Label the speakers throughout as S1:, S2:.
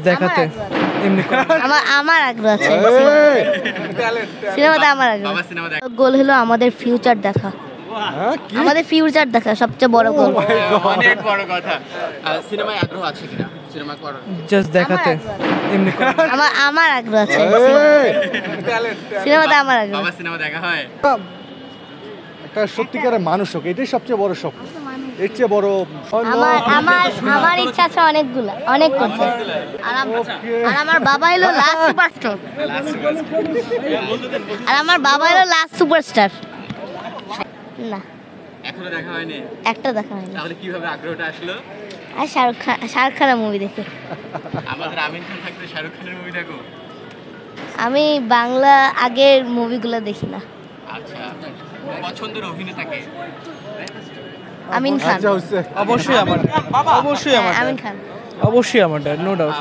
S1: দেখাতে এমনি
S2: আমার আগ্রহ আছে সিনেমাতে আমার আগ্রহ। গোল হলো আমাদের ফিউচার দেখা, আমাদের ফিউচার দেখা সবচেয়ে বড় গোল।
S3: অনেক বড় কথা। সিনেমায় আগ্রহ আছে কিনা সিনেমা করার?
S1: জাস্ট দেখাতে এমনি
S2: আমার আগ্রহ আছে সিনেমাতে আমার আগ্রহ।
S3: বাবা সিনেমা দেখা হয়?
S4: একটা সত্যিকারের মানুষ হোক, এটাই সবচেয়ে বড় স্বপ্ন। এর চেয়ে বড়
S2: আমার ইচ্ছা আছে অনেকগুলা, অনেক করতে। আর আমার বাবা হলো লাস্ট সুপারস্টার, আর আমার বাবা হলো লাস্ট সুপারস্টার। না
S3: এখনো দেখা হয়নি?
S2: একটা দেখা হয়নি।
S3: তাহলে কিভাবে আগ্রহটা আসলো?
S2: আর শাহরুখ খানের মুভি দেখে।
S3: আমাদের আমিন খান থাকতে শাহরুখ খানের মুভি দেখো?
S2: আমি বাংলা আগের মুভিগুলো দেখি না।
S3: আচ্ছা, পছন্দের অভিনেতাকে?
S2: আমিন খান।
S1: অবশ্যই আমার, অবশ্যই আমার,
S2: আমিন খান
S1: অবশ্যই আমার ড্যাড, নো ডাউট।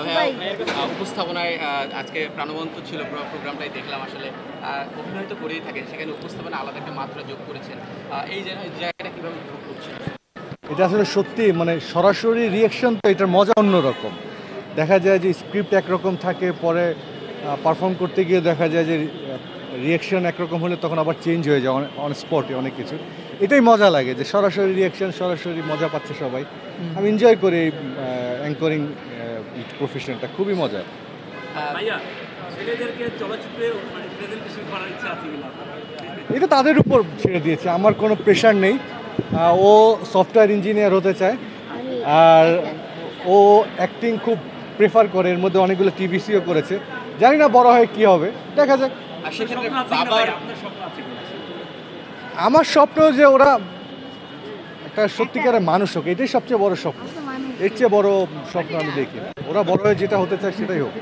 S3: উপস্থাপনায় আজকে প্রাণবন্ত ছিল প্রোগ্রামটাই দেখলাম। আসলে অভিনয় তো করেই থাকেন, সেখানে উপস্থাপনা আলাদা একটা মাত্রা যোগ করেছেন। এই জায়গাটা কিভাবে উপভোগ করছেন?
S4: এটা আসলে সত্যি, মানে সরাসরি রিয়েকশন তো এটার মজা অন্যরকম। দেখা যায় যে স্ক্রিপ্ট একরকম থাকে, পরে পারফর্ম করতে গিয়ে দেখা যায় যে রিয়েকশন একরকম হলে তখন আবার চেঞ্জ হয়ে যায় অন স্পটে অনেক কিছু। এটাই মজা লাগে যে সরাসরি রিয়েকশন, সরাসরি মজা পাচ্ছে সবাই। আমি এনজয় করি এই অ্যাঙ্করিং প্রফেশনটা, খুবই মজা। এটা তাদের উপর ছেড়ে দিয়েছে, আমার কোনো প্রেশার নেই। ও সফটওয়্যার ইঞ্জিনিয়ার হতে চায়, আর ও অ্যাক্টিং খুব প্রেফার করে। এর মধ্যে অনেকগুলো টিভিসিও করেছে, জানি না বড় হয় কী হবে, দেখা যাক। আমার স্বপ্ন যে ওরা একটা সত্যিকারের মানুষ হোক, এটাই সবচেয়ে বড় স্বপ্ন। এর চেয়ে বড় স্বপ্ন আমি দেখি না। ওরা বড় হয়ে যেটা হতে চায় সেটাই হোক।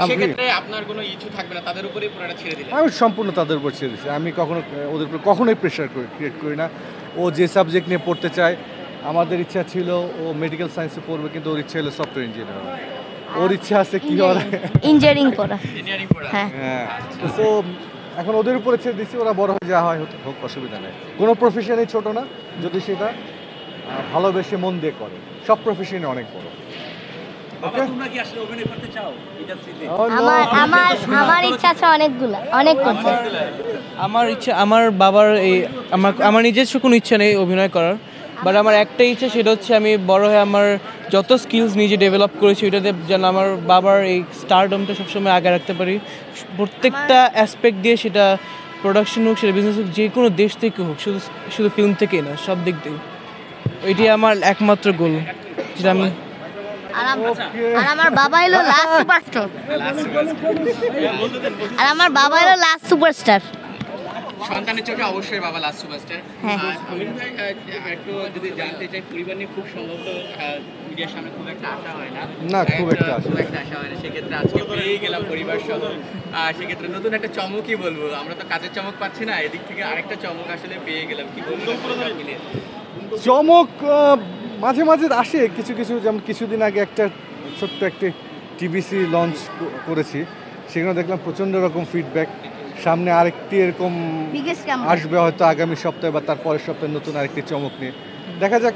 S3: সেক্ষেত্রে আপনার কোনো ইচ্ছু থাকবে না, তাদের উপরেই পুরোটা ছেড়ে দিলেন?
S4: আমি সম্পূর্ণ তাদের উপর ছেড়ে দিচ্ছি। আমি ওদের উপর কখনোই প্রেশার ক্রিয়েট করি না। ও যে সাবজেক্ট নিয়ে পড়তে চায়, আমাদের ইচ্ছা ছিল ও মেডিকেল সায়েন্সে পড়বে, কিন্তু ওর ইচ্ছা হলো সফটওয়্যার ইঞ্জিনিয়ার। ওর ইচ্ছা আছে কি হবে,
S2: ইঞ্জিনিয়ারিং পড়া।
S4: হ্যাঁ, তো এখন ওদের উপরে ছেড়ে দিচ্ছি, ওরা বড় হয়ে যাওয়া হয় হোক, অসুবিধা নেই। কোনো প্রফেশনই ছোট না যদি সেটা ভালোবেসে মন দিয়ে করে। সব প্রফেশনই অনেক বড়।
S2: আমার ইচ্ছা আছে অনেকগুলা, অনেক করতে।
S1: আমার ইচ্ছা, আমার বাবার এই আমার নিজস্ব কোনো ইচ্ছা নেই অভিনয় করার, বাট আমার একটা ইচ্ছা, সেটা হচ্ছে আমি বড় হয়ে আমার যত স্কিলস নিজে ডেভেলপ করেছি ওইটাতে যেন আমার বাবার এই স্টারডমটা সবসময় আগে রাখতে পারি। প্রত্যেকটা অ্যাসপেক্ট দিয়ে, সেটা প্রোডাকশন হোক, সেটা বিজনেস হোক, যে কোনো দেশ থেকে হোক, শুধু ফিল্ম থেকেই না, সব দিক দিয়ে। ওইটাই আমার একমাত্র গোল, যেটা আমি।
S2: আর আমার বাবা হলো লাস্ট সুপারস্টার, আর আমার বাবা হলো লাস্ট সুপারস্টার।
S3: সন্তানের চোখে অবশ্যই বাবা লাস্ট সুপারস্টার। আমিন ভাই, একটু যদি জানতে চাই, পরিবার নিয়ে খুব সম্ভবত মিডিয়ার সামনে খুব একটা আশা হয় না?
S4: না, খুব একটা
S3: আশা হয় না। সেক্ষেত্রে আজকে পেয়ে গেলাম পরিবার সহ, সেক্ষেত্রে নতুন একটা চমকই বলবো। আমরা তো কাজের চমক পাচ্ছি না, এদিক থেকে আরেকটা চমক আসলে পেয়ে গেলাম। কি বলবো মিলে?
S4: চমক মাঝে মাঝে আসে কিছু কিছু, যেমন কিছুদিন আগে একটা ছোট্ট একটি টিভিসি লঞ্চ করেছি, সেখানে দেখলাম প্রচণ্ড রকম ফিডব্যাক। সামনে আরেকটি এরকম আসবে হয়তো আগামী সপ্তাহে বা তার পরের সপ্তাহে, নতুন আরেকটি চমক নিয়ে। দেখা যাক